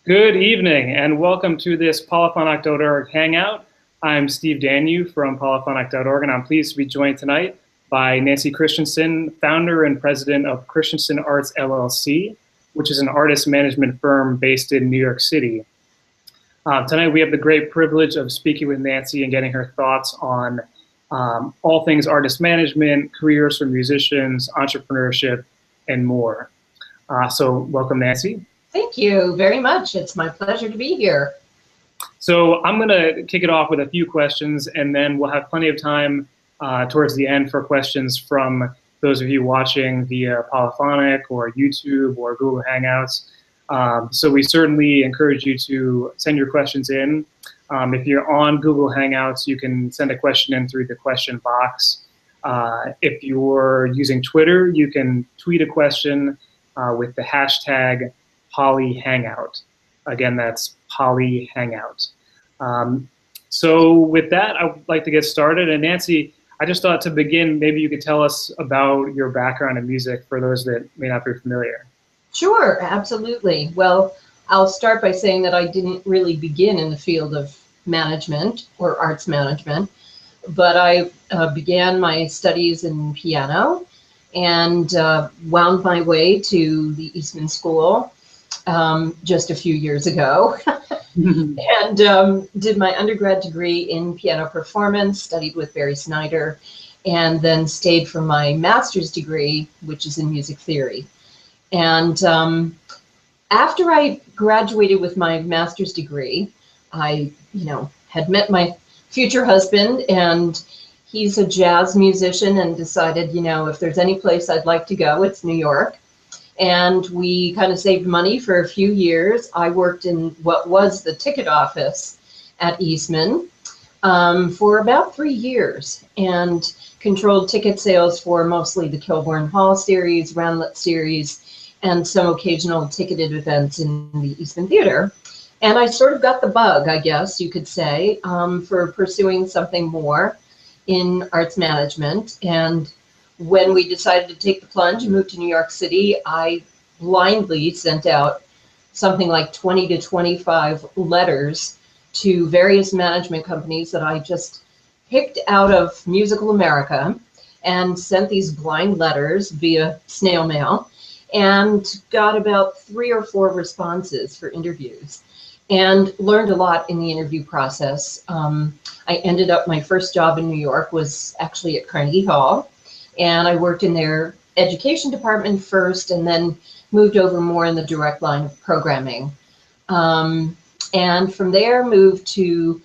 Good evening and welcome to this polyphonic.org hangout. I'm Steve Danu from polyphonic.org and I'm pleased to be joined tonight by Nancy Christensen, founder and president of Christensen Arts LLC, which is an artist management firm based in New York City. Tonight we have the great privilege of speaking with Nancy and getting her thoughts on all things artist management, careers for musicians, entrepreneurship, and more. So welcome, Nancy. Thank you very much. It's my pleasure to be here. So I'm going to kick it off with a few questions, and then we'll have plenty of time towards the end for questions from those of you watching via Polyphonic or YouTube or Google Hangouts. So we certainly encourage you to send your questions in. If you're on Google Hangouts, you can send a question in through the question box. If you're using Twitter, you can tweet a question with the hashtag PolyHangout. Again, that's PolyHangout. So with that, I would like to get started. And Nancy, I just thought to begin, maybe you could tell us about your background in music for those that may not be familiar. Sure, absolutely. Well, I'll start by saying that I didn't really begin in the field of management or arts management, but I began my studies in piano and wound my way to the Eastman School just a few years ago and did my undergrad degree in piano performance, studied with Barry Snyder, and then stayed for my master's degree, which is in music theory. And after I graduated with my master's degree, I, had met my future husband, and he's a jazz musician, and decided, if there's any place I'd like to go, it's New York. And we kind of saved money for a few years. I worked in what was the ticket office at Eastman for about 3 years and controlled ticket sales for mostly the Kilbourne Hall series, Roundlet series, and some occasional ticketed events in the Eastman Theater. And I sort of got the bug, I guess you could say, for pursuing something more in arts management. And when we decided to take the plunge and move to New York City, I blindly sent out something like 20 to 25 letters to various management companies that I just picked out of Musical America and sent these blind letters via snail mail and got about 3 or 4 responses for interviews and learned a lot in the interview process. I ended up, my first job in New York was actually at Carnegie Hall. And I worked in their education department first and then moved over more in the direct line of programming. And from there moved to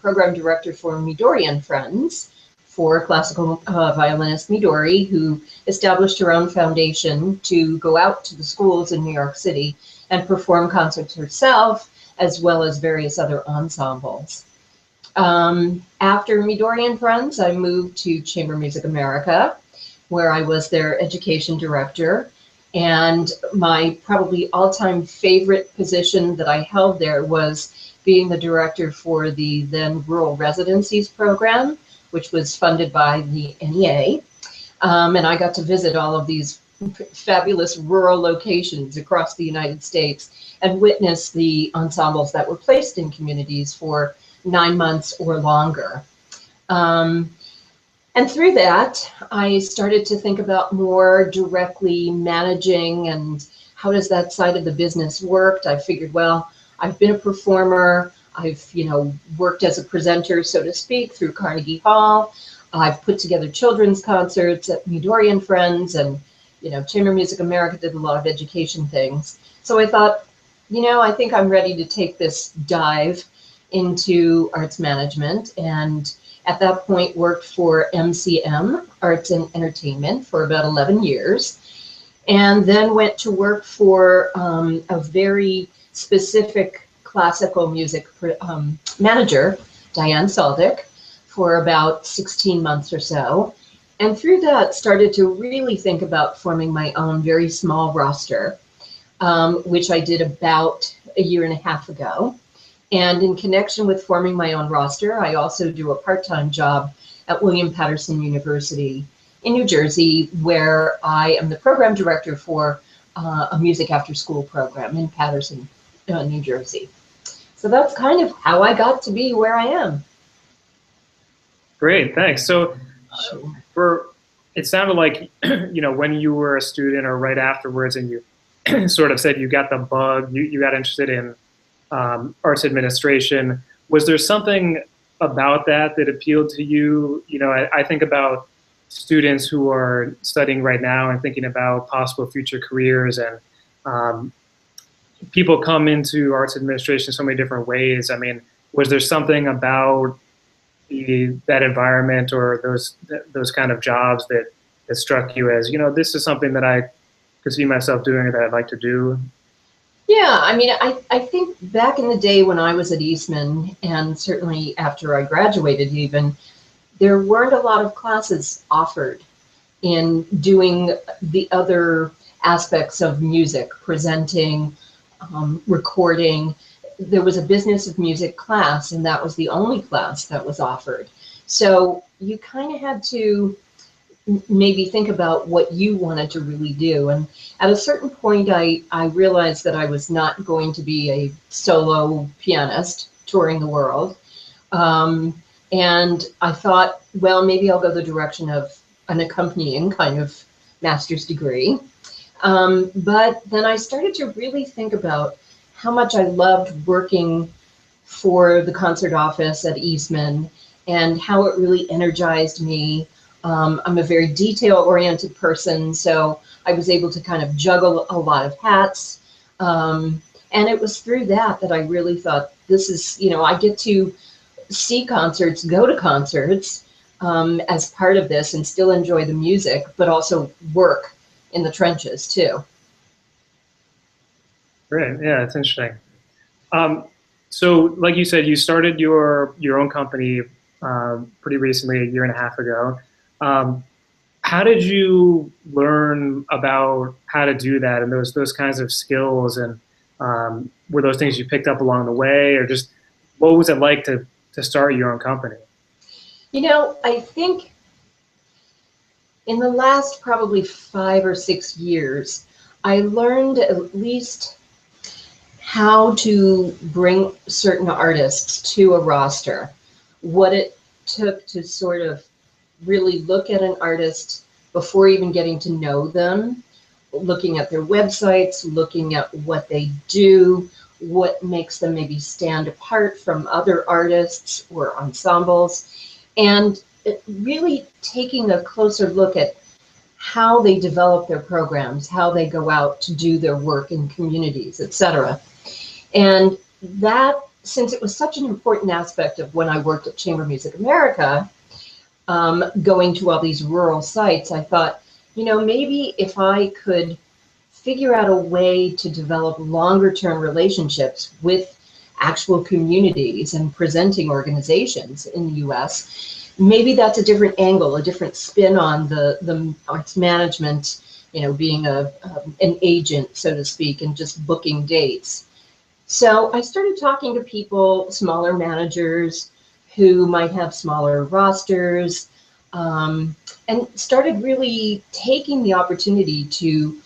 program director for Midori and Friends for classical violinist Midori, who established her own foundation to go out to the schools in New York City and perform concerts herself, as well as various other ensembles. After Midori and Friends, I moved to Chamber Music America, where I was their education director. And my probably all-time favorite position that I held there was being the director for the then Rural Residencies program, which was funded by the NEA. And I got to visit all of these fabulous rural locations across the United States and witness the ensembles that were placed in communities for 9 months or longer. And through that, I started to think about more directly managing and how does that side of the business work. I figured, well, I've been a performer. I've, worked as a presenter, so to speak, through Carnegie Hall. I've put together children's concerts at Midori and Friends, and, Chamber Music America did a lot of education things. So I thought, I think I'm ready to take this dive into arts management, and at that point worked for MCM, Arts and Entertainment, for about 11 years, and then went to work for a very specific classical music manager, Diane Saldick, for about 16 months or so. And through that, started to really think about forming my own very small roster, which I did about a year and a half ago. And in connection with forming my own roster, I also do a part-time job at William Patterson University in New Jersey, where I am the program director for a music after school program in Patterson. New Jersey. So that's kind of how I got to be where I am. Great, thanks. So Sure. for it sounded like when you were a student or right afterwards, and you sort of said you got the bug, you got interested in arts administration. Was there something about that that appealed to you? I think about students who are studying right now and thinking about possible future careers, and people come into arts administration so many different ways. I mean, was there something about that environment or those kind of jobs that struck you as, this is something that I could see myself doing, that I'd like to do? Yeah, I mean, I think back in the day when I was at Eastman, and certainly after I graduated even, there weren't a lot of classes offered in doing the other aspects of music, presenting, recording. There was a business of music class, and that was the only class that was offered. So you kind of had to maybe think about what you wanted to really do. And at a certain point, I realized that I was not going to be a solo pianist touring the world. And I thought, well, maybe I'll go the direction of an accompanying kind of master's degree. But then I started to really think about how much I loved working for the concert office at Eastman and how it really energized me. I'm a very detail-oriented person, so I was able to kind of juggle a lot of hats. And it was through that I really thought, this is, I get to see concerts, go to concerts as part of this and still enjoy the music, but also work in the trenches too. Great, yeah, it's interesting. So like you said, you started your own company pretty recently, a year and a half ago. How did you learn about how to do that and those kinds of skills? And were those things you picked up along the way, or just what was it like to start your own company? I think in the last probably 5 or 6 years, I learned at least how to bring certain artists to a roster, what it took to sort of really look at an artist before even getting to know them, looking at their websites, looking at what they do, what makes them maybe stand apart from other artists or ensembles, and really taking a closer look at how they develop their programs, how they go out to do their work in communities, etc. And that, since it was such an important aspect of when I worked at Chamber Music America, going to all these rural sites, I thought, maybe if I could figure out a way to develop longer term relationships with actual communities and presenting organizations in the US, maybe that's a different angle, a different spin on the arts management, being an agent, so to speak, and just booking dates. So I started talking to people, smaller managers who might have smaller rosters, and started really taking the opportunity to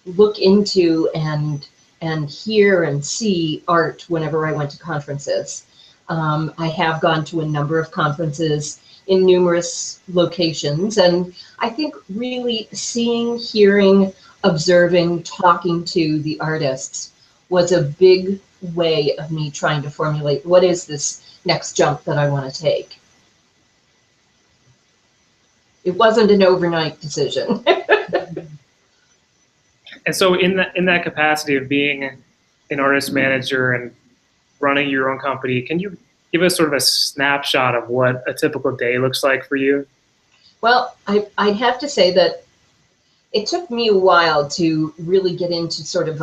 look into and hear and see art whenever I went to conferences. I have gone to a number of conferences in numerous locations, and I think really seeing, hearing, observing, talking to the artists was a big way of me trying to formulate what is this next jump that I want to take. It wasn't an overnight decision. And so in that capacity of being an artist manager and running your own company, can you give us sort of a snapshot of what a typical day looks like for you? Well, I'd have to say that it took me a while to really get into sort of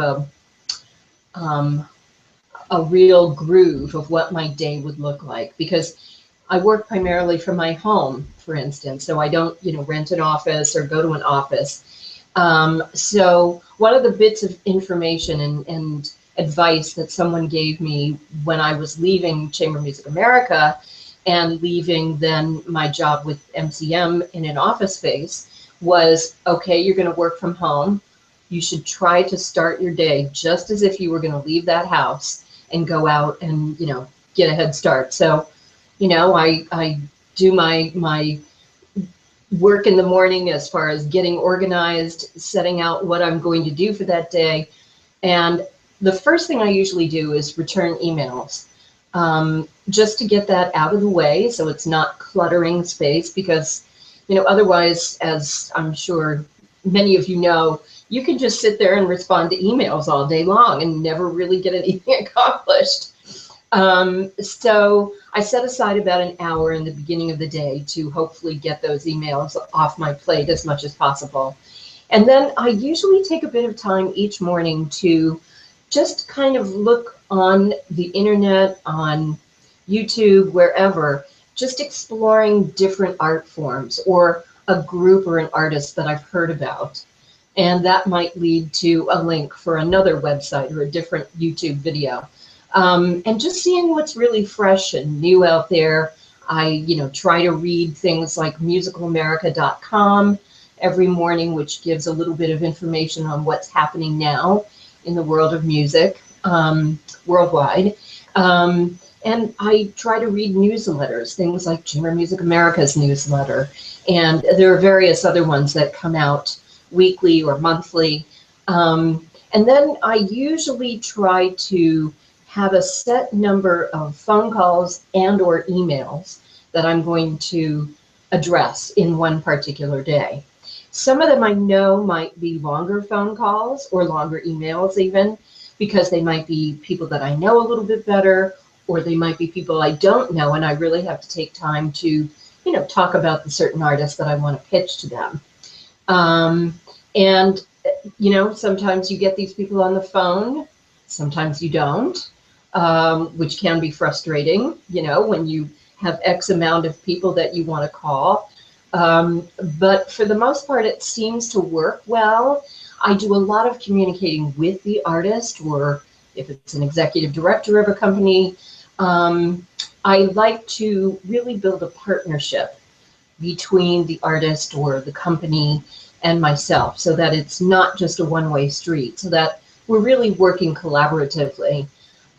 a real groove of what my day would look like, because I work primarily from my home, for instance, so I don't, rent an office or go to an office. So one of the bits of information and advice that someone gave me when I was leaving Chamber Music America and leaving then my job with MCM in an office space was, okay, you're going to work from home. you should try to start your day just as if you were going to leave that house and go out and, get a head start. So, I do my work in the morning as far as getting organized, setting out what I'm going to do for that day. And the first thing I usually do is return emails, just to get that out of the way so it's not cluttering space, because, otherwise, as I'm sure many of you know, you can just sit there and respond to emails all day long and never really get anything accomplished. So I set aside about an hour in the beginning of the day to hopefully get those emails off my plate as much as possible. And then I usually take a bit of time each morning to just kind of look on the internet, on YouTube, wherever, just exploring different art forms or a group or an artist that I've heard about. And that might lead to a link for another website or a different YouTube video. And just seeing what's really fresh and new out there. I, try to read things like musicalamerica.com every morning, which gives a little bit of information on what's happening now in the world of music worldwide. And I try to read newsletters, things like Chamber Music America's newsletter. And there are various other ones that come out weekly or monthly. And then I usually try to have a set number of phone calls and or emails that I'm going to address in one particular day. Some of them I know might be longer phone calls or longer emails even, because they might be people that I know a little bit better, or they might be people I don't know, and I really have to take time to, talk about the certain artist that I want to pitch to them. And, sometimes you get these people on the phone, sometimes you don't, which can be frustrating, when you have X amount of people that you want to call. But for the most part, it seems to work well. I do a lot of communicating with the artist, or if it's an executive director of a company. I like to really build a partnership between the artist or the company and myself, so that it's not just a one-way street, so that we're really working collaboratively.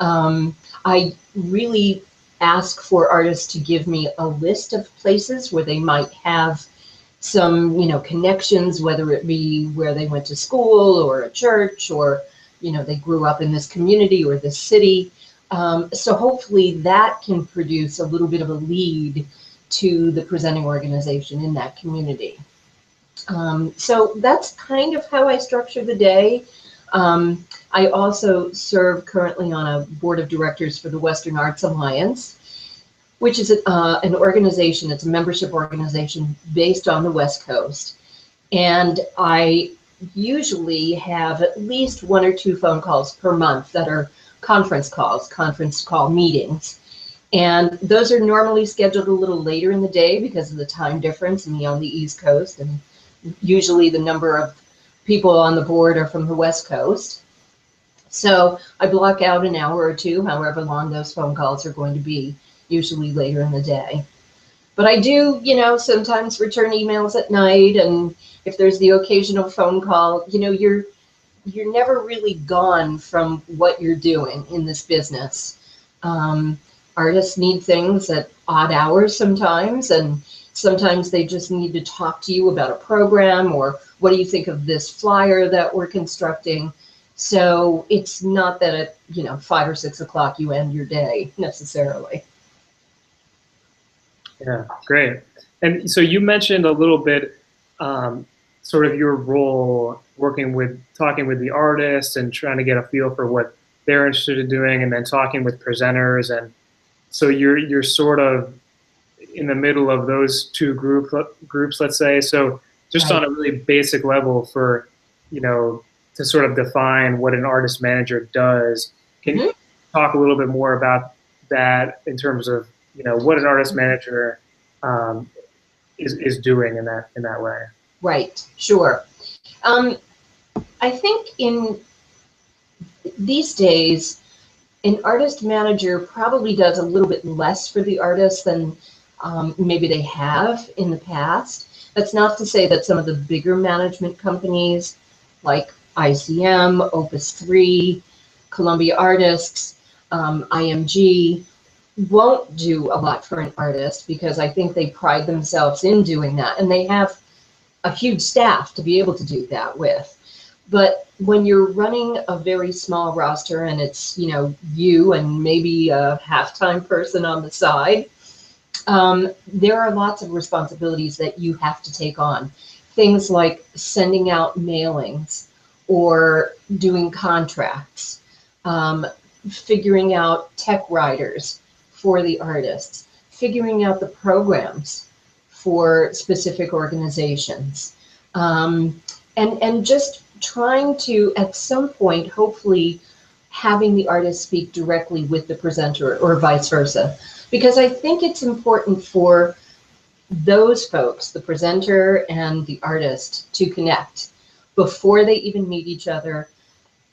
I really ask for artists to give me a list of places where they might have some, connections, whether it be where they went to school or a church, or, they grew up in this community or this city. So hopefully that can produce a little bit of a lead to the presenting organization in that community. So that's kind of how I structure the day. I also serve currently on a board of directors for the Western Arts Alliance, which is an organization, it's a membership organization based on the West Coast. And I usually have at least 1 or 2 phone calls per month that are conference call meetings. And those are normally scheduled a little later in the day because of the time difference, me on the East Coast, and usually the number of people on the board are from the West Coast. So I block out an hour or 2, however long those phone calls are going to be, usually later in the day. But I do, sometimes return emails at night, and if there's the occasional phone call, you're never really gone from what you're doing in this business. Artists need things at odd hours sometimes, and sometimes they just need to talk to you about a program, or what do you think of this flyer that we're constructing? So it's not that at 5 or 6 o'clock you end your day necessarily. Yeah, great. And so you mentioned a little bit sort of your role talking with the artists and trying to get a feel for what they're interested in doing, and then talking with presenters. And so you're sort of in the middle of those 2 groups, let's say. So just on a really basic level, for to sort of define what an artist manager does, can you talk a little bit more about that in terms of what an artist manager is doing in that way? Right, sure. I think in these days, an artist manager probably does a little bit less for the artist than maybe they have in the past. That's not to say that some of the bigger management companies, like ICM, Opus 3, Columbia Artists, IMG won't do a lot for an artist because I think they pride themselves in doing that, and they have a huge staff to be able to do that with. But when you're running a very small roster and it's, you know, you and maybe a half-time person on the side, there are lots of responsibilities that you have to take on. Things like sending out mailings or doing contracts, figuring out tech writers for the artists, figuring out the programs for specific organizations, and just trying to, at some point, hopefully having the artist speak directly with the presenter or vice versa. Because I think it's important for those folks, the presenter and the artist, to connect before they even meet each other,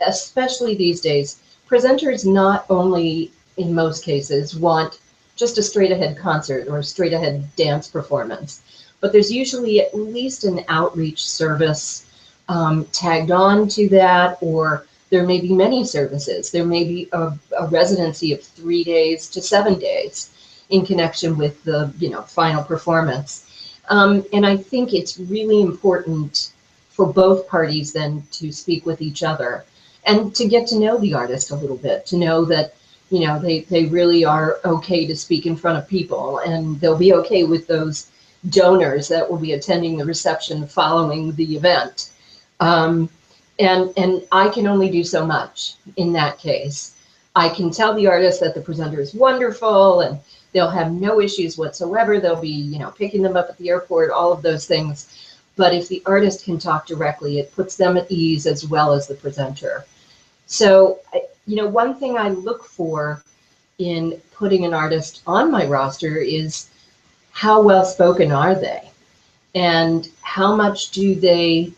especially these days. Presenters not only, in most cases, want just a straight ahead concert or a straight ahead dance performance, but there's usually at least an outreach service tagged on to that, or there may be many services. There may be a residency of 3 days to 7 days in connection with the, you know, final performance. And I think it's really important for both parties then to speak with each other and to get to know the artist a little bit, to know that, you know, they really are okay to speak in front of people, and they'll be okay with those donors that will be attending the reception following the event. And I can only do so much in that case. I can tell the artist that the presenter is wonderful and they'll have no issues whatsoever. They'll be, you know, picking them up at the airport, all of those things. But if the artist can talk directly, it puts them at ease as well as the presenter. So, you know, one thing I look for in putting an artist on my roster is how well spoken are they, and how much do they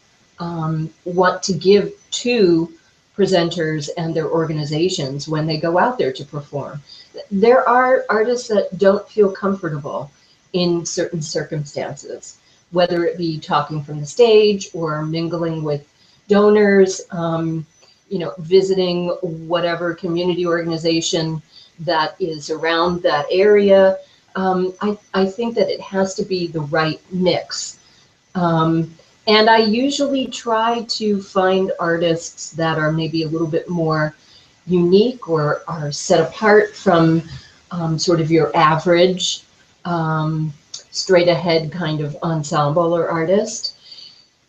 want to give to presenters and their organizations when they go out there to perform. There are artists that don't feel comfortable in certain circumstances, whether it be talking from the stage or mingling with donors, you know, visiting whatever community organization that is around that area. I think that it has to be the right mix. And I usually try to find artists that are maybe a little bit more unique or are set apart from sort of your average straight ahead kind of ensemble or artist.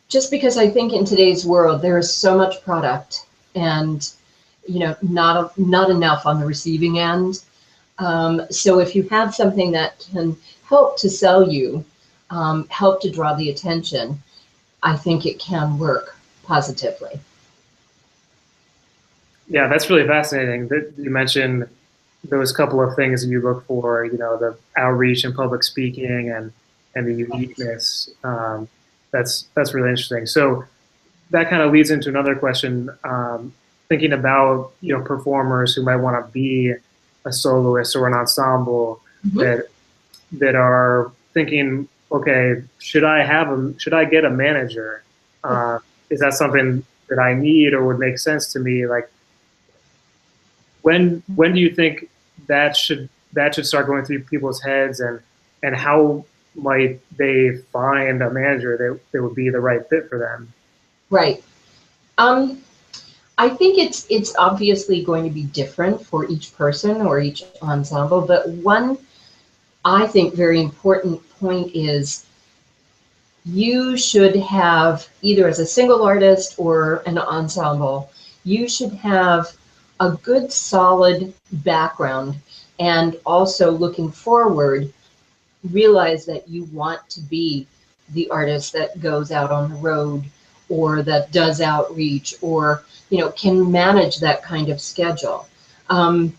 Just because I think in today's world there is so much product and, you know, not enough on the receiving end. So if you have something that can help to sell you, help to draw the attention, I think it can work positively. Yeah, that's really fascinating that you mentioned those couple of things that you look for, you know, the outreach and public speaking and the uniqueness. That's really interesting. So that kind of leads into another question, thinking about, you know, performers who might want to be a soloist or an ensemble that are thinking, okay, should I get a manager? Is that something that I need or would make sense to me? Like, when do you think that should start going through people's heads, and how might they find a manager that would be the right fit for them? Right. I think it's obviously going to be different for each person or each ensemble, but one I think very important point is you should have, either as a single artist or an ensemble, you should have a good solid background, and also looking forward, realize that you want to be the artist that goes out on the road or that does outreach, or, you know, can manage that kind of schedule. You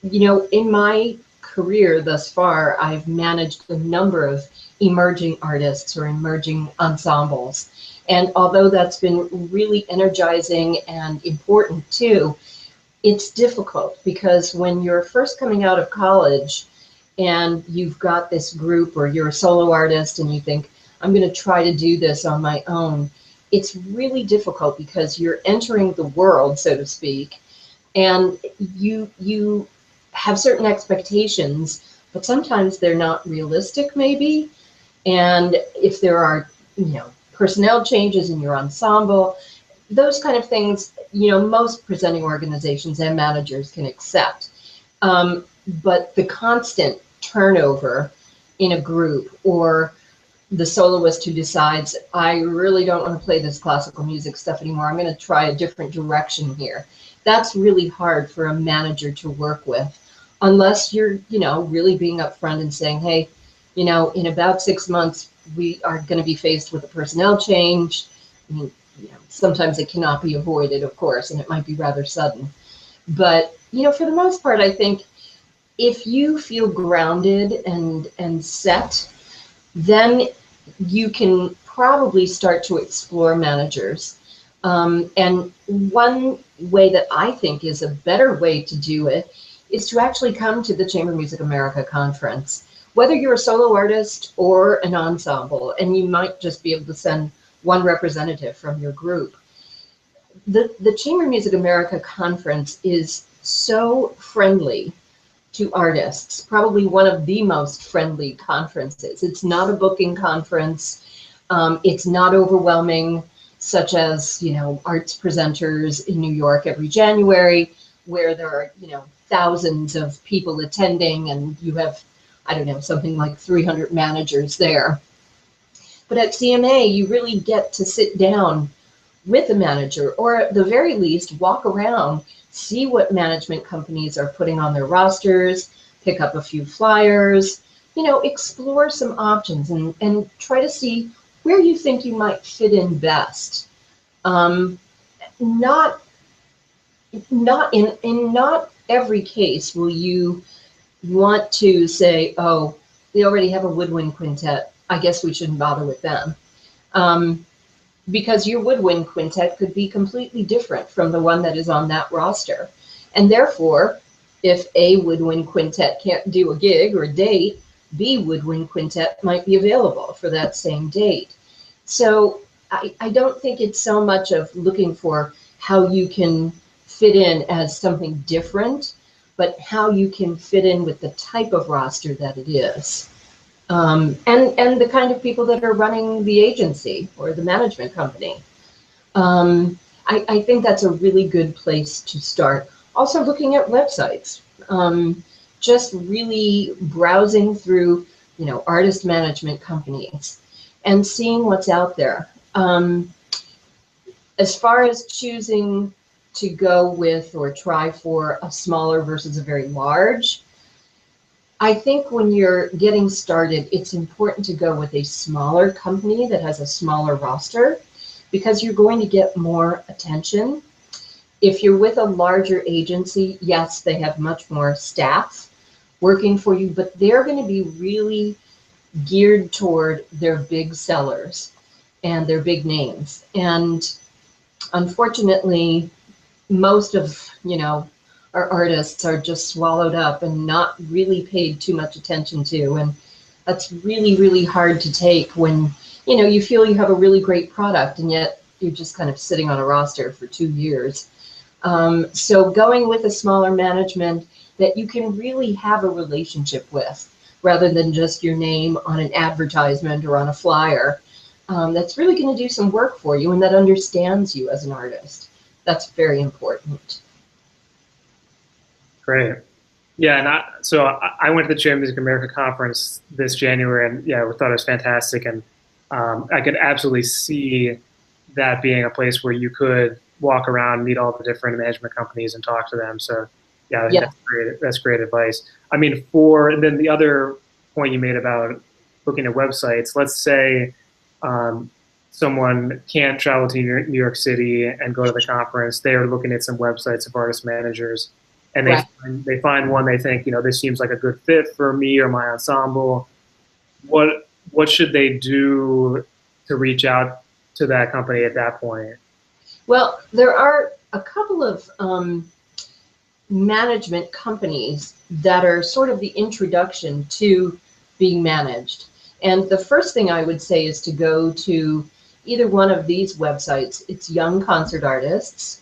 know, in my career thus far, I've managed a number of emerging artists or emerging ensembles. And although that's been really energizing and important too, it's difficult because when you're first coming out of college and you've got this group, or you're a solo artist and you think, I'm going to try to do this on my own, it's really difficult because you're entering the world, so to speak, and you have certain expectations, but sometimes they're not realistic, maybe. And if there are, personnel changes in your ensemble, those kind of things, most presenting organizations and managers can accept. But the constant turnover in a group, or the soloist who decides, I really don't want to play this classical music stuff anymore, I'm going to try a different direction here. That's really hard for a manager to work with, unless you're, really being upfront and saying, hey, in about 6 months, we are going to be faced with a personnel change. I mean, sometimes it cannot be avoided, of course, and it might be rather sudden. But, for the most part, I think if you feel grounded and set, then you can probably start to explore managers. And one way that I think is a better way to do it is to actually come to the Chamber Music America conference, whether you're a solo artist or an ensemble, and you might just be able to send one representative from your group. The Chamber Music America conference is so friendly to artists, probably one of the most friendly conferences. It's not a booking conference. It's not overwhelming, such as, arts presenters in New York every January, where there are, thousands of people attending, and you have, I don't know, something like 300 managers there. But at CMA, you really get to sit down with a manager, or at the very least, walk around, see what management companies are putting on their rosters, pick up a few flyers, explore some options and try to see where you think you might fit in best. Not every case will you want to say, oh, they already have a woodwind quintet, I guess we shouldn't bother with them. Because your woodwind quintet could be completely different from the one that is on that roster. And therefore, if A woodwind quintet can't do a gig or a date, B woodwind quintet might be available for that same date. So I don't think it's so much of looking for how you can fit in as something different, but how you can fit in with the type of roster that it is. And the kind of people that are running the agency or the management company. I think that's a really good place to start. Also looking at websites, just really browsing through, artist management companies and seeing what's out there. As far as choosing to go with or try for a smaller versus a very large, I think when you're getting started, it's important to go with a smaller company that has a smaller roster, because you're going to get more attention. If you're with a larger agency, yes, they have much more staff working for you, but they're going to be really geared toward their big sellers and their big names. And unfortunately, most of, our artists are just swallowed up and not really paid too much attention to. And that's really, really hard to take when, you feel you have a really great product and yet you're just kind of sitting on a roster for 2 years. So going with a smaller management that you can really have a relationship with, rather than just your name on an advertisement or on a flyer, that's really going to do some work for you and that understands you as an artist. That's very important. Great. Yeah, and I went to the Chamber Music America conference this January, and yeah, I thought it was fantastic, and I could absolutely see that being a place where you could walk around, meet all the different management companies, and talk to them. So yeah, that's great. That's great advice. I mean, and then the other point you made about looking at websites. Let's say someone can't travel to New York City and go to the conference. They are looking at some websites of artist managers, and they find one they think, this seems like a good fit for me or my ensemble. What should they do to reach out to that company at that point? Well, there are a couple of management companies that are sort of the introduction to being managed. And the first thing I would say is to go to either one of these websites. It's Young Concert Artists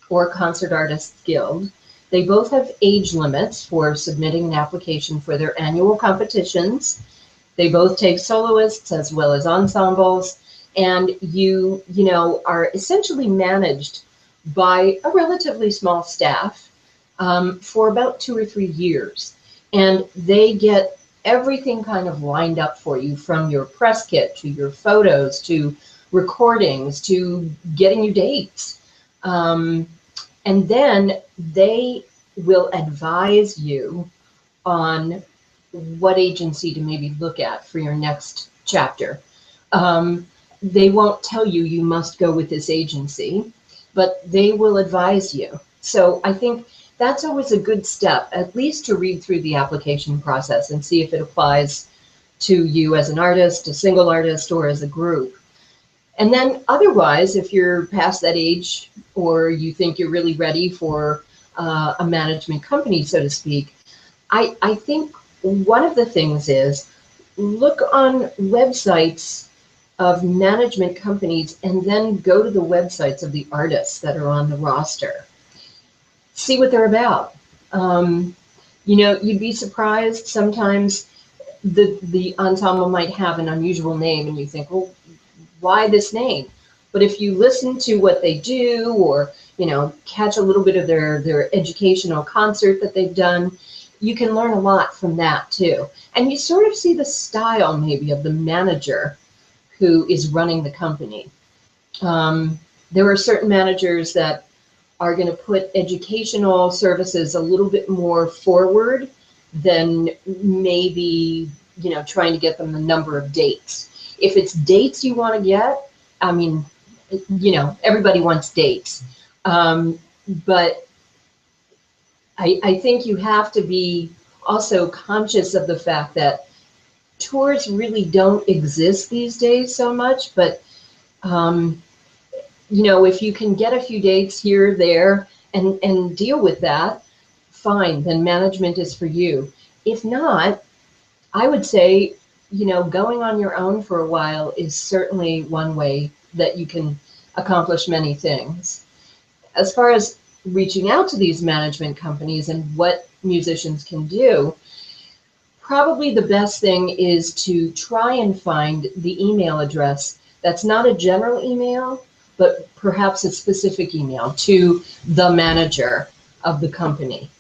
or Concert Artists Guild. They both have age limits for submitting an application for their annual competitions. They both take soloists as well as ensembles, and you are essentially managed by a relatively small staff for about 2 or 3 years. And they get everything kind of lined up for you, from your press kit to your photos to recordings to getting you dates. And then they will advise you on what agency to maybe look at for your next chapter. They won't tell you you must go with this agency, but they will advise you. So I think that's always a good step, at least to read through the application process and see if it applies to you as an artist, a single artist, or as a group. And then otherwise, if you're past that age or you think you're really ready for a management company, so to speak, I think one of the things is look on websites of management companies and then go to the websites of the artists that are on the roster. See what they're about. You'd be surprised sometimes the ensemble might have an unusual name and you think, well, why this name? But if you listen to what they do, or catch a little bit of their educational concert that they've done, you can learn a lot from that too. And you sort of see the style maybe of the manager who is running the company. There are certain managers that are going to put educational services a little bit more forward than maybe trying to get them the number of dates. If it's dates you want to get, I mean, everybody wants dates. But I think you have to be also conscious of the fact that tours really don't exist these days so much, but if you can get a few dates here or there and deal with that, fine, then management is for you. If not, I would say, going on your own for a while is certainly one way that you can accomplish many things. As far as reaching out to these management companies and what musicians can do, probably the best thing is to try and find the email address that's not a general email, but perhaps a specific email to the manager of the company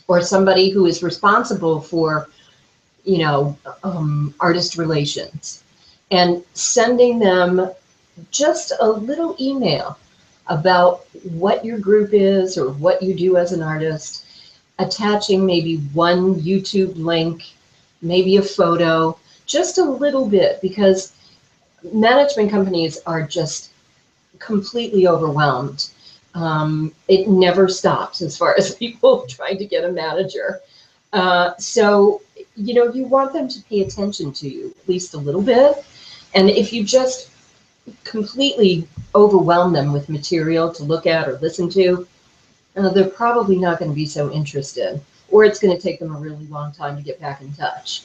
or somebody who is responsible for, artist relations, and sending them just a little email about what your group is or what you do as an artist, attaching maybe one YouTube link, maybe a photo, just a little bit, because management companies are just completely overwhelmed. It never stops as far as people trying to get a manager. So, you want them to pay attention to you at least a little bit. And if you just completely overwhelm them with material to look at or listen to, they're probably not going to be so interested, or it's going to take them a really long time to get back in touch.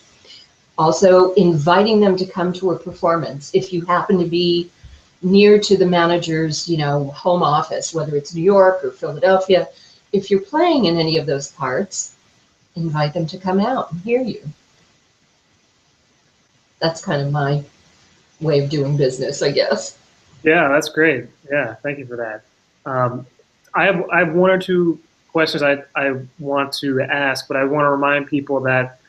Also, inviting them to come to a performance. If you happen to be near to the manager's, home office, whether it's New York or Philadelphia, if you're playing in any of those parts, invite them to come out and hear you. That's kind of my way of doing business, I guess. Yeah, that's great. Yeah, thank you for that. I have one or two questions I want to ask, but I want to remind people that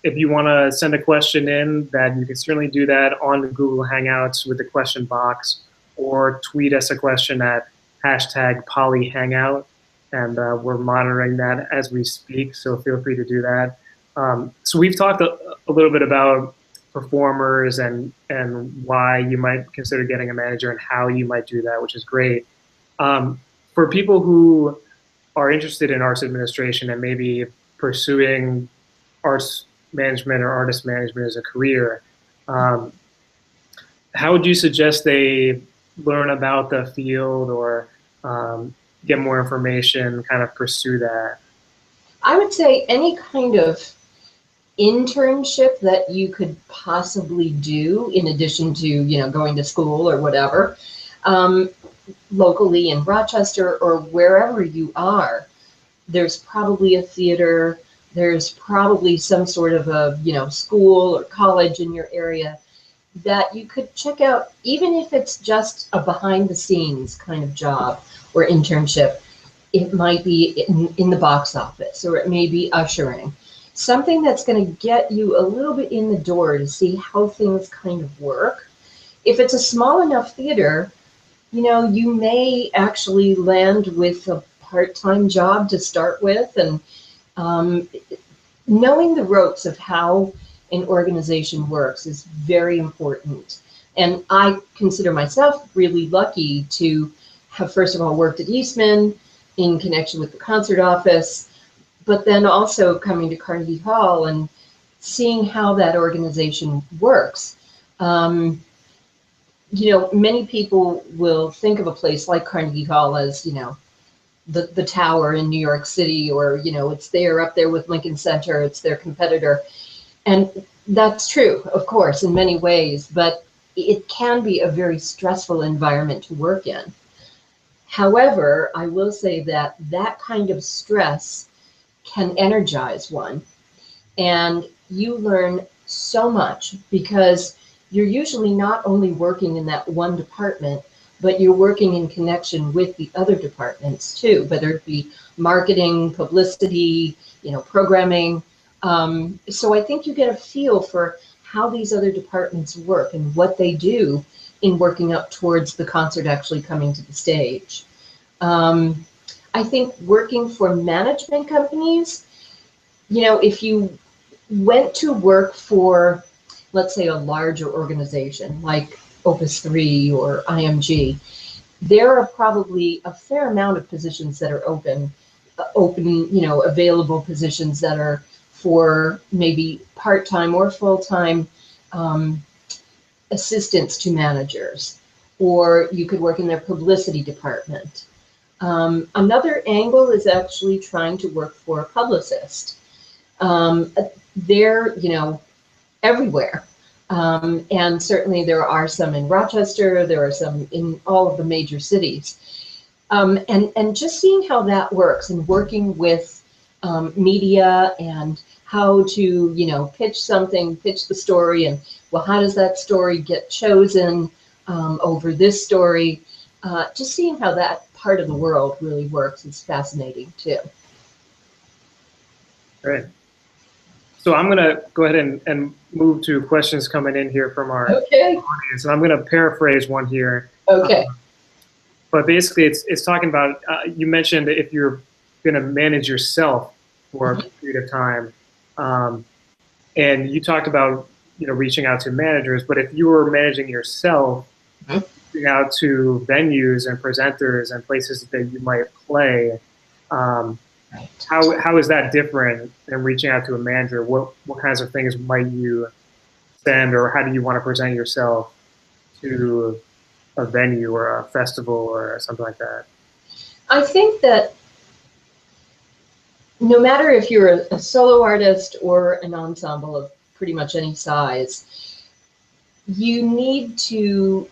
if you want to send a question in, that you can certainly do that on the Google Hangouts with the question box, or tweet us a question at #PolyHangout, and we're monitoring that as we speak, so feel free to do that. So we've talked a little bit about performers and why you might consider getting a manager and how you might do that, which is great. For people who are interested in arts administration and maybe pursuing arts management or artist management as a career, how would you suggest they learn about the field or get more information, kind of pursue that? I would say any kind of internship that you could possibly do in addition to, you know, going to school or whatever, locally in Rochester or wherever you are, there's probably a theater, there's probably some sort of a, you know, school or college in your area that you could check out, even if it's just a behind the scenes kind of job or internship. It might be in the box office, or it may be ushering. Something that's going to get you a little bit in the door to see how things kind of work. If it's a small enough theater, you know, you may actually land with a part-time job to start with, and knowing the ropes of how an organization works is very important. And I consider myself really lucky to have, first of all, worked at Eastman in connection with the concert office, but then also coming to Carnegie Hall and seeing how that organization works. You know, many people will think of a place like Carnegie Hall as, you know, the tower in New York City, or, you know, it's there up there with Lincoln Center, it's their competitor. And that's true, of course, in many ways, but it can be a very stressful environment to work in. However, I will say that that kind of stress can energize one, and you learn so much because you're usually not only working in that one department, but you're working in connection with the other departments too, whether it be marketing, publicity, you know, programming. So I think you get a feel for how these other departments work and what they do in working up towards the concert actually coming to the stage. I think working for management companies, you know, if you went to work for, let's say, a larger organization like Opus 3 or IMG, there are probably a fair amount of positions that are open, you know, available positions that are for maybe part-time or full-time assistants to managers, or you could work in their publicity department. Another angle is actually trying to work for a publicist. They're, you know, everywhere. And certainly there are some in Rochester, there are some in all of the major cities. And just seeing how that works and working with media and how to, you know, pitch something, pitch the story, and well, how does that story get chosen over this story? Just seeing how that part of the world really works is fascinating too. Great. So I'm going to go ahead and move to questions coming in here from our audience, and I'm going to paraphrase one here. Okay. But basically, it's talking about, you mentioned if you're going to manage yourself for a period of time, and you talked about, you know, reaching out to managers. But if you were managing yourself, reaching out to venues and presenters and places that you might play, how is that different than reaching out to a manager? What kinds of things might you send, or how do you want to present yourself to a venue or a festival or something like that? I think that no matter if you're a solo artist or an ensemble of pretty much any size, you need to,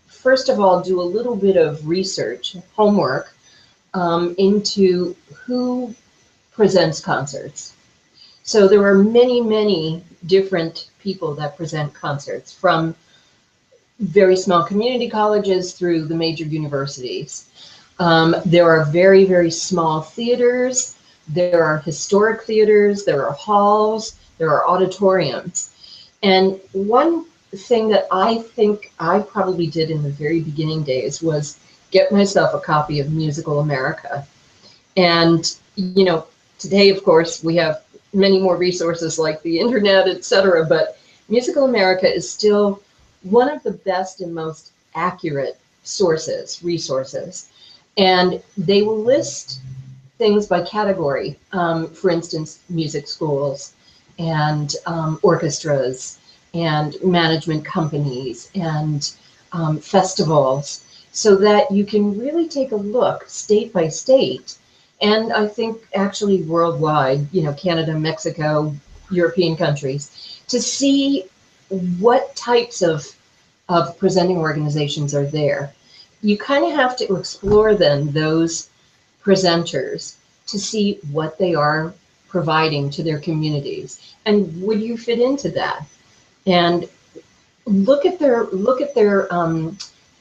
first of all, do a little bit of research, homework, into who presents concerts. So there are many, many different people that present concerts, from very small community colleges through the major universities. There are very, very small theaters. There are historic theaters. There are halls. There are auditoriums. And one thing that I think I probably did in the very beginning days was get myself a copy of Musical America. And, you know, today, of course, we have many more resources like the internet, etc. But Musical America is still one of the best and most accurate resources. And they will list things by category. For instance, music schools and orchestras and management companies and festivals, so that you can really take a look state by state. And I think actually worldwide, you know, Canada, Mexico, European countries, to see what types of presenting organizations are there. You kind of have to explore then those presenters to see what they are providing to their communities, and would you fit into that? And look at their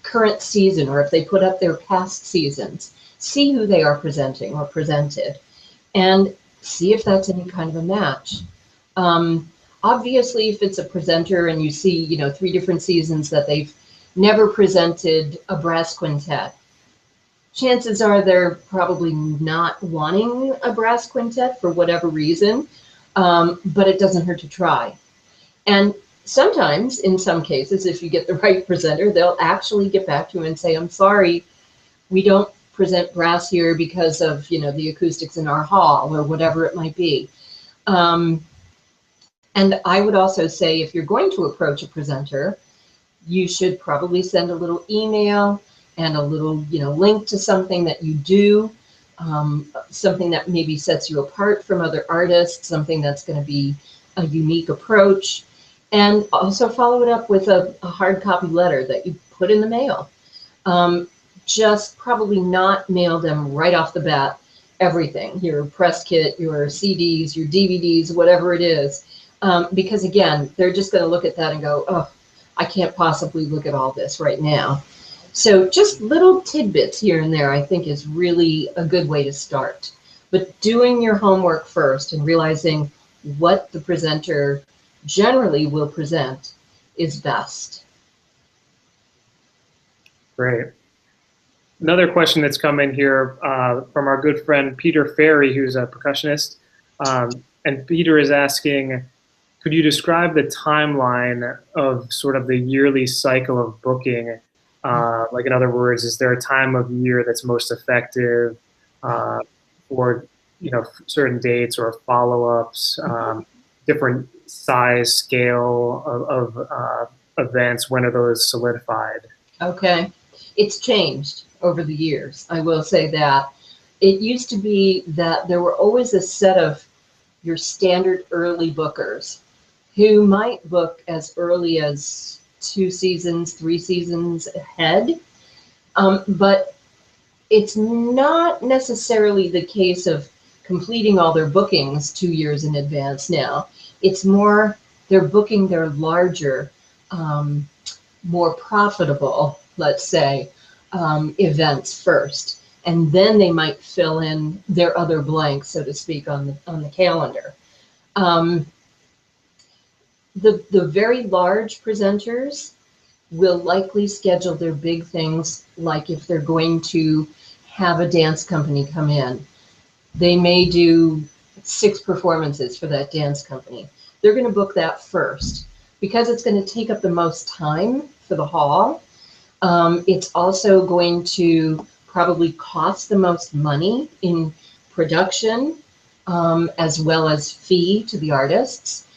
current season, or if they put up their past seasons, see who they are presenting or presented, and see if that's any kind of a match. Obviously, if it's a presenter and you see, you know, 3 different seasons that they've never presented a brass quintet, chances are they're probably not wanting a brass quintet for whatever reason, but it doesn't hurt to try. And sometimes, in some cases, if you get the right presenter, they'll actually get back to you and say, I'm sorry, we don't present brass here because of, you know, the acoustics in our hall or whatever it might be. And I would also say, if you're going to approach a presenter, you should probably send a little email and a little, you know, link to something that you do, something that maybe sets you apart from other artists, something that's going to be a unique approach, and also follow it up with a hard copy letter that you put in the mail. Just probably not mail them right off the bat everything, your press kit, your CDs, your DVDs, whatever it is. Because again, they're just going to look at that and go, oh, I can't possibly look at all this right now. So just little tidbits here and there, I think, is really a good way to start. But doing your homework first and realizing what the presenter generally will present is best. Great. Another question that's come in here from our good friend Peter Ferry, who's a percussionist. And Peter is asking, could you describe the timeline of sort of the yearly cycle of booking? Like, in other words, is there a time of year that's most effective for, you know, certain dates or follow-ups, different size, scale of events? When are those solidified? Okay. It's changed over the years. I will say that. It used to be that there were always a set of your standard early bookers who might book as early as 2 seasons, 3 seasons ahead. But it's not necessarily the case of completing all their bookings 2 years in advance now. It's more they're booking their larger, more profitable, let's say, events first. And then they might fill in their other blanks, so to speak, on the calendar. The very large presenters will likely schedule their big things, like if they're going to have a dance company come in. They may do 6 performances for that dance company. They're going to book that first because it's going to take up the most time for the hall. It's also going to probably cost the most money in production, as well as fee to the artists.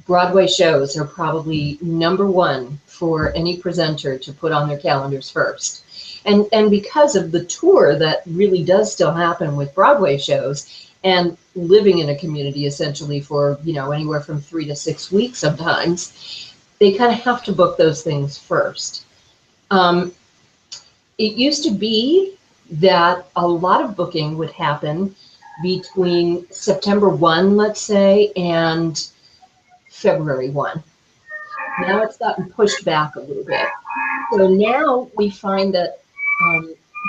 Broadway shows are probably #1 for any presenter to put on their calendars first. And because of the tour that really does still happen with Broadway shows, and living in a community essentially for, you know, anywhere from 3 to 6 weeks sometimes, they kind of have to book those things first. It used to be that a lot of booking would happen between September 1, let's say, and February 1. Now it's gotten pushed back a little bit. So now we find that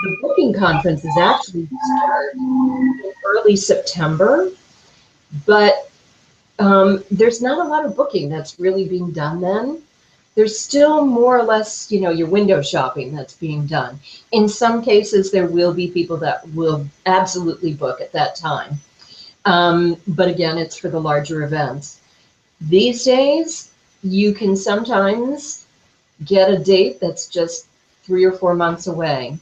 the booking conferences actually start in early September, but there's not a lot of booking that's really being done then. There's still more or less, you know, your window shopping that's being done. In some cases, there will be people that will absolutely book at that time. But again, it's for the larger events. These days, you can sometimes get a date that's just 3 or 4 months away.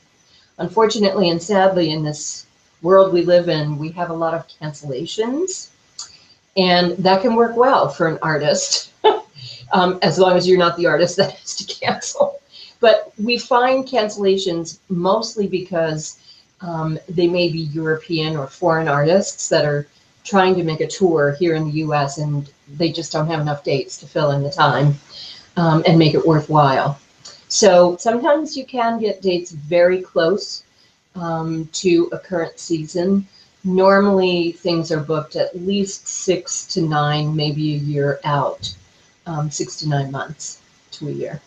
Unfortunately and sadly, in this world we live in, we have a lot of cancellations, and that can work well for an artist, as long as you're not the artist that has to cancel. But we find cancellations mostly because they may be European or foreign artists that are trying to make a tour here in the US, and they just don't have enough dates to fill in the time and make it worthwhile. So sometimes you can get dates very close to a current season. Normally things are booked at least 6 to 9, maybe a year out, 6 to 9 months to a year.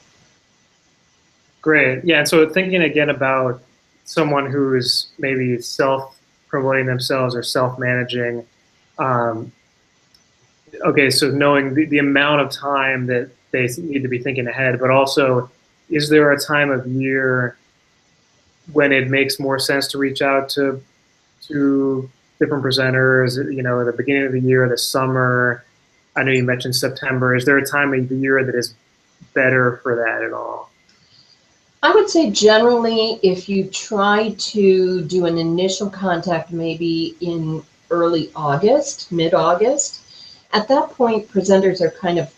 Great. Yeah. And so thinking again about someone who's maybe self-promoting themselves or self-managing, okay, so knowing the amount of time that they need to be thinking ahead, but also, is there a time of year when it makes more sense to reach out to different presenters, you know, at the beginning of the year, the summer? I know you mentioned September. Is there a time of the year that is better for that at all? I would say generally, if you try to do an initial contact maybe in early August, mid-August, at that point, presenters are kind of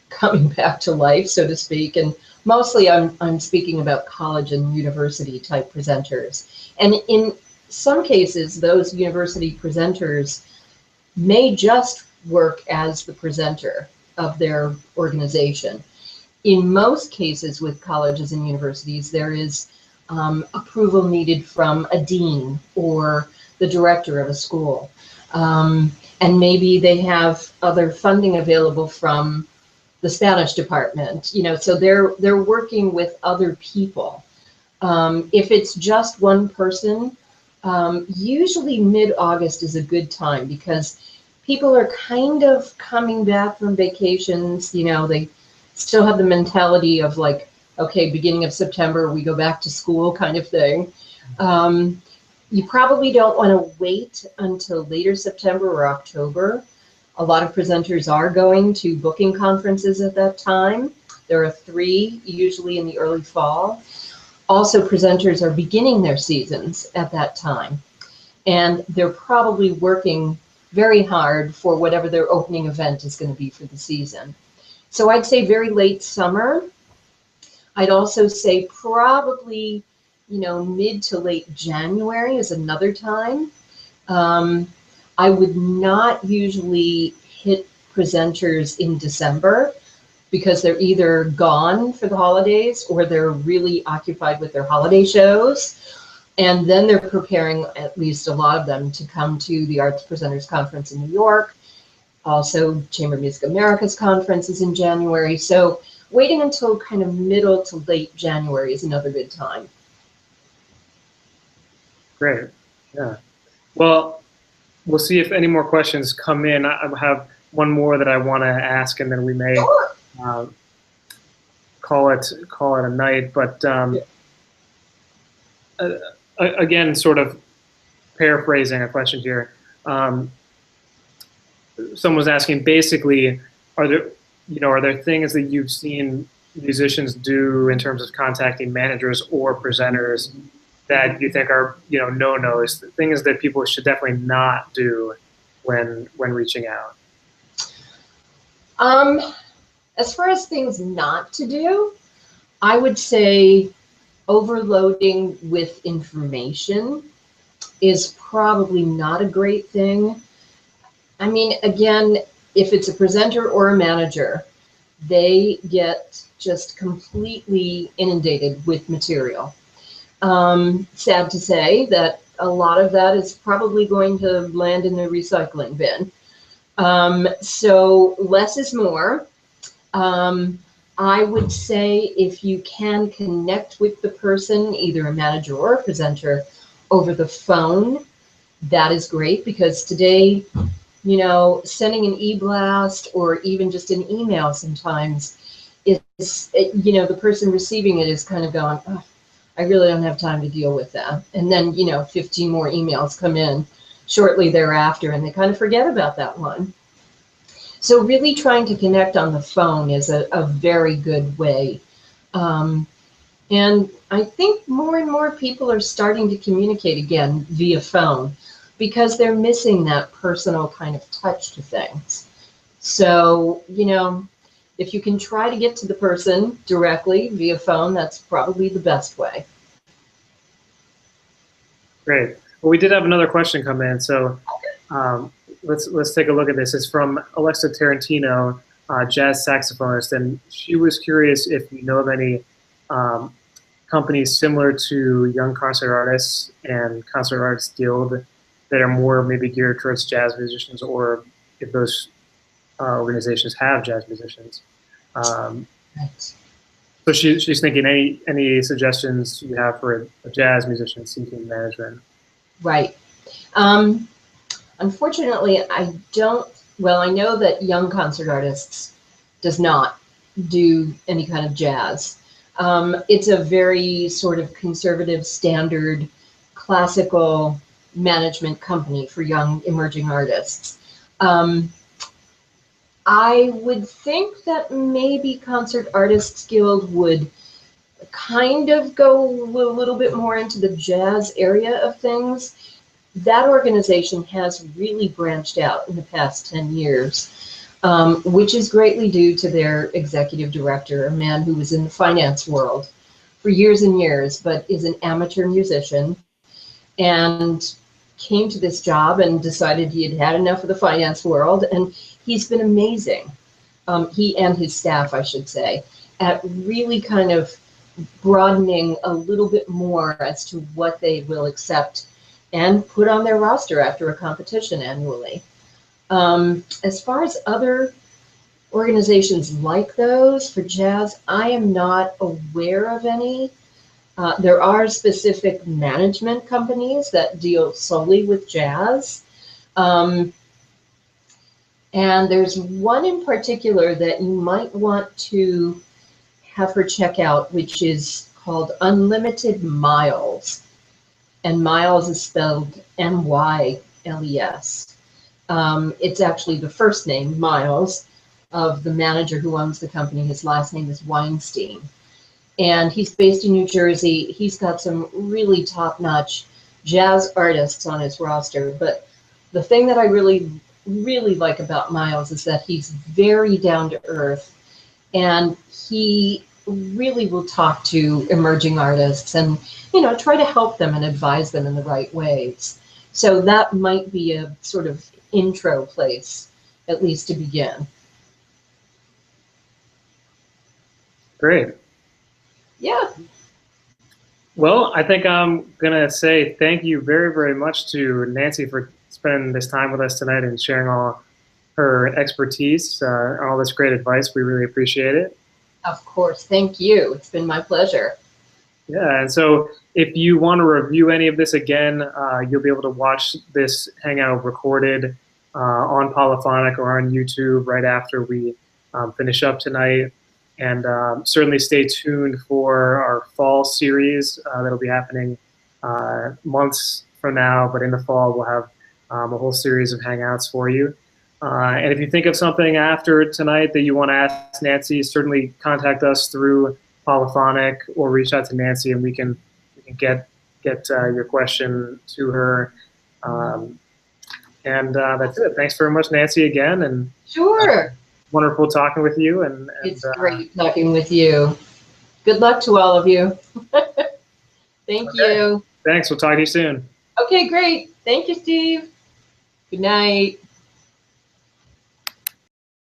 coming back to life, so to speak, and mostly I'm speaking about college and university type presenters. And in some cases, those university presenters may just work as the presenter of their organization. In most cases with colleges and universities, there is approval needed from a dean or the director of a school. And maybe they have other funding available from the Spanish department, you know, so they're working with other people. If it's just one person, usually mid-August is a good time because people are kind of coming back from vacations, you know, they still have the mentality of like, okay, beginning of September, we go back to school kind of thing. You probably don't want to wait until later September or October. A lot of presenters are going to booking conferences at that time. There are 3 usually in the early fall. Also, presenters are beginning their seasons at that time. And they're probably working very hard for whatever their opening event is going to be for the season. So I'd say very late summer. I'd also say probably, you know, mid to late January is another time. I would not usually hit presenters in December because they're either gone for the holidays or they're really occupied with their holiday shows. And then they're preparing, at least a lot of them, to come to the Arts Presenters Conference in New York. Also, Chamber of Music America's conference is in January. So waiting until kind of middle to late January is another good time. Great. Yeah. Well, we'll see if any more questions come in. I have one more that I want to ask, and then we may call it a night. But again, sort of paraphrasing a question here. Someone was asking, basically, are there things that you've seen musicians do in terms of contacting managers or presenters that you think are, you know, no-nos, things that people should definitely not do when reaching out? As far as things not to do, I would say overloading with information is probably not a great thing. I mean, again, if it's a presenter or a manager, they get just completely inundated with material. Sad to say that a lot of that is probably going to land in the recycling bin. So less is more. I would say if you can connect with the person, either a manager or a presenter, over the phone, that is great, because today, you know, sending an e-blast or even just an email sometimes is, you know, the person receiving it is kind of going, oh, I really don't have time to deal with that. And then, you know, 15 more emails come in shortly thereafter, and they kind of forget about that one. So really trying to connect on the phone is a very good way. And I think more and more people are starting to communicate again via phone because they're missing that personal kind of touch to things. So, you know, if you can try to get to the person directly via phone, that's probably the best way. Great. Well, we did have another question come in. So let's take a look at this. It's from Alexa Tarantino, jazz saxophonist, and she was curious if you know of any companies similar to Young Concert Artists and Concert Artists Guild that are more maybe geared towards jazz musicians, or if those organizations have jazz musicians. Right. So she's thinking any suggestions you have for a jazz musician seeking management. Right. Unfortunately, I don't, well, I know that Young Concert Artists does not do any kind of jazz. It's a very sort of conservative, standard, classical management company for young emerging artists. I would think that maybe Concert Artists Guild would kind of go a little bit more into the jazz area of things. That organization has really branched out in the past 10 years, which is greatly due to their executive director, a man who was in the finance world for years and years, but is an amateur musician and came to this job and decided he had had enough of the finance world, and he's been amazing. He and his staff, I should say, at really kind of broadening a little bit more as to what they will accept and put on their roster after a competition annually. As far as other organizations like those for jazz, I am not aware of any. There are specific management companies that deal solely with jazz. And there's one in particular that you might want to have her check out, which is called Unlimited Miles. And Miles is spelled M-Y-L-E-S. It's actually the first name, Miles, of the manager who owns the company. His last name is Weinstein. And he's based in New Jersey. He's got some really top-notch jazz artists on his roster. But the thing that I really, really like about Miles is that he's very down to earth. And he really will talk to emerging artists and, you know, try to help them and advise them in the right ways. So that might be a sort of intro place, at least to begin. Great. Yeah. Well, I think I'm going to say thank you very, very much to Nancy for spending this time with us tonight and sharing all her expertise, all this great advice. We really appreciate it. Of course. Thank you. It's been my pleasure. Yeah, and so if you want to review any of this again, you'll be able to watch this Hangout recorded on Polyphonic or on YouTube right after we finish up tonight. And certainly stay tuned for our fall series that'll be happening months from now, but in the fall we'll have a whole series of Hangouts for you. And if you think of something after tonight that you want to ask Nancy, certainly contact us through Polyphonic or reach out to Nancy and we can get your question to her. And that's it. Thanks very much, Nancy, again. And sure. Wonderful talking with you. And it's great talking with you. Good luck to all of you. Thank you. Thanks. We'll talk to you soon. Okay, great. Thank you, Steve. Good night.